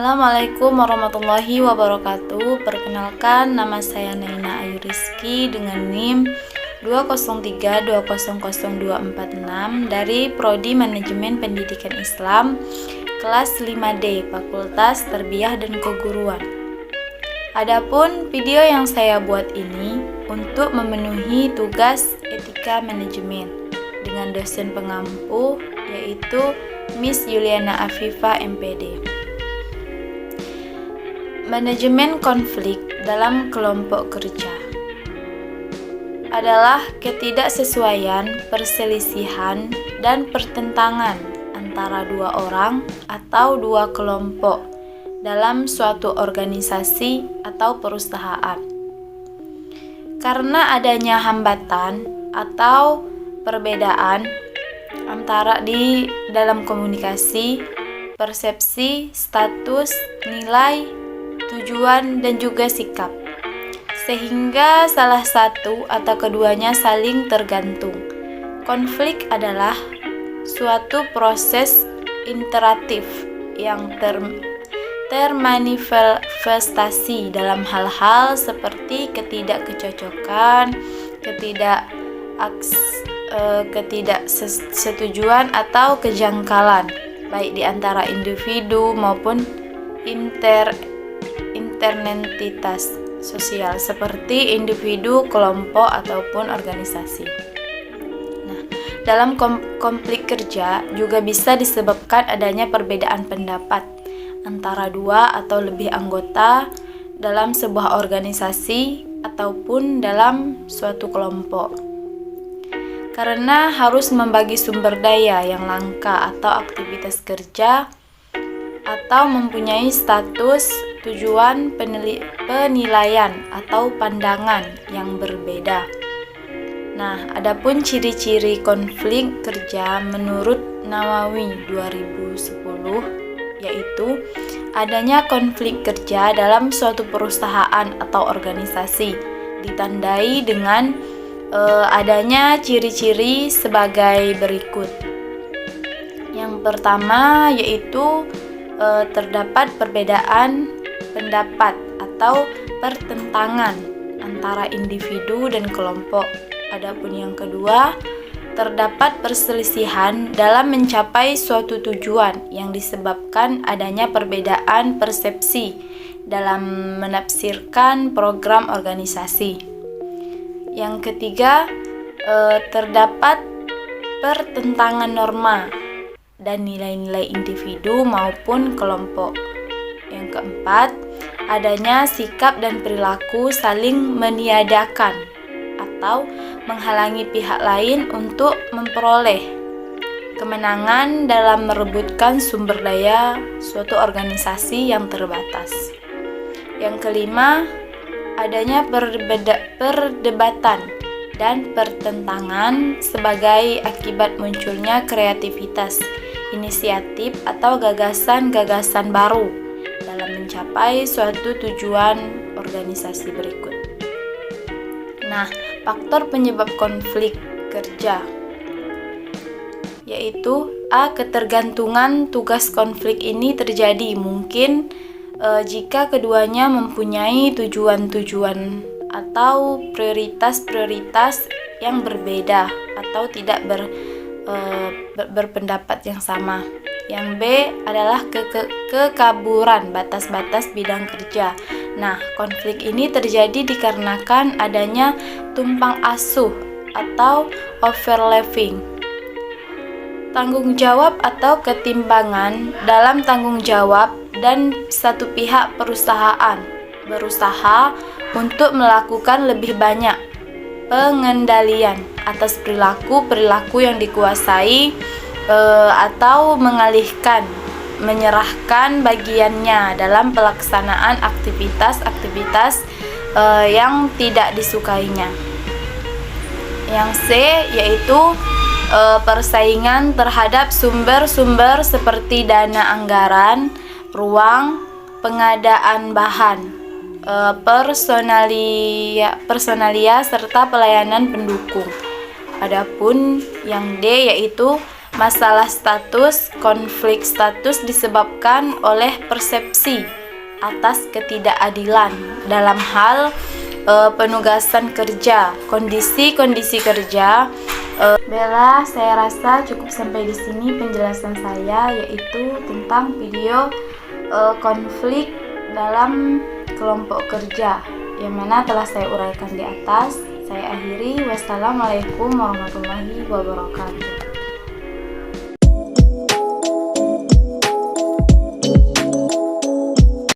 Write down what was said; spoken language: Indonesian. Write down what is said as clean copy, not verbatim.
Assalamualaikum warahmatullahi wabarakatuh. Perkenalkan, nama saya Naina Ayu Rizky dengan NIM 203200246 dari Prodi Manajemen Pendidikan Islam kelas 5D, Fakultas Tarbiyah dan Keguruan. Adapun video yang saya buat ini untuk memenuhi tugas etika manajemen dengan dosen pengampu yaitu Miss Yuliana Afifa MPD. Manajemen konflik dalam kelompok kerja adalah ketidaksesuaian, perselisihan, dan pertentangan antara dua orang atau dua kelompok dalam suatu organisasi atau perusahaan. Karena adanya hambatan atau perbedaan antara di dalam komunikasi, persepsi, status, nilai, tujuan, dan juga sikap, sehingga salah satu atau keduanya saling tergantung. Konflik adalah suatu proses interaktif yang termanifestasi dalam hal-hal seperti ketidakcocokan, ketidaksetujuan atau kejanggalan, baik di antara individu maupun interentitas sosial seperti individu, kelompok, ataupun organisasi. Nah, dalam konflik kerja juga bisa disebabkan adanya perbedaan pendapat antara dua atau lebih anggota dalam sebuah organisasi ataupun dalam suatu kelompok. Karena harus membagi sumber daya yang langka atau aktivitas kerja atau mempunyai status, tujuan, penilaian atau pandangan yang berbeda. Nah, adapun ciri-ciri konflik kerja menurut Nawawi 2010 yaitu adanya konflik kerja dalam suatu perusahaan atau organisasi ditandai dengan adanya ciri-ciri sebagai berikut. Yang pertama yaitu terdapat perbedaan pendapat atau pertentangan antara individu dan kelompok. Adapun yang kedua, terdapat perselisihan dalam mencapai suatu tujuan yang disebabkan adanya perbedaan persepsi dalam menafsirkan program organisasi. Yang ketiga, terdapat pertentangan norma dan nilai-nilai individu maupun kelompok. Yang keempat, adanya sikap dan perilaku saling meniadakan atau menghalangi pihak lain untuk memperoleh kemenangan dalam merebutkan sumber daya suatu organisasi yang terbatas. Yang kelima, adanya perdebatan dan pertentangan sebagai akibat munculnya kreativitas, inisiatif atau gagasan-gagasan baru dalam mencapai suatu tujuan organisasi berikut. Nah, faktor penyebab konflik kerja yaitu A. Ketergantungan tugas konflik ini terjadi mungkin jika keduanya mempunyai tujuan-tujuan atau prioritas-prioritas yang berbeda atau tidak berpendapat yang sama. Yang B adalah kekaburan batas-batas bidang kerja. Nah, konflik ini terjadi dikarenakan adanya tumpang asuh atau overlapping. Tanggung jawab atau ketimbangan dalam tanggung jawab dan satu pihak perusahaan berusaha untuk melakukan lebih banyak pengendalian atas perilaku yang dikuasai atau menyerahkan bagiannya dalam pelaksanaan aktivitas yang tidak disukainya. Yang C yaitu persaingan terhadap sumber-sumber seperti dana anggaran, ruang, pengadaan bahan, personalia serta pelayanan pendukung. Adapun yang D yaitu Masalah status, konflik status disebabkan oleh persepsi atas ketidakadilan dalam hal penugasan kerja, kondisi kerja. Bella, saya rasa cukup sampai di sini penjelasan saya, yaitu tentang video konflik dalam kelompok kerja yang mana telah saya uraikan di atas. Saya akhiri. Wassalamualaikum warahmatullahi wabarakatuh.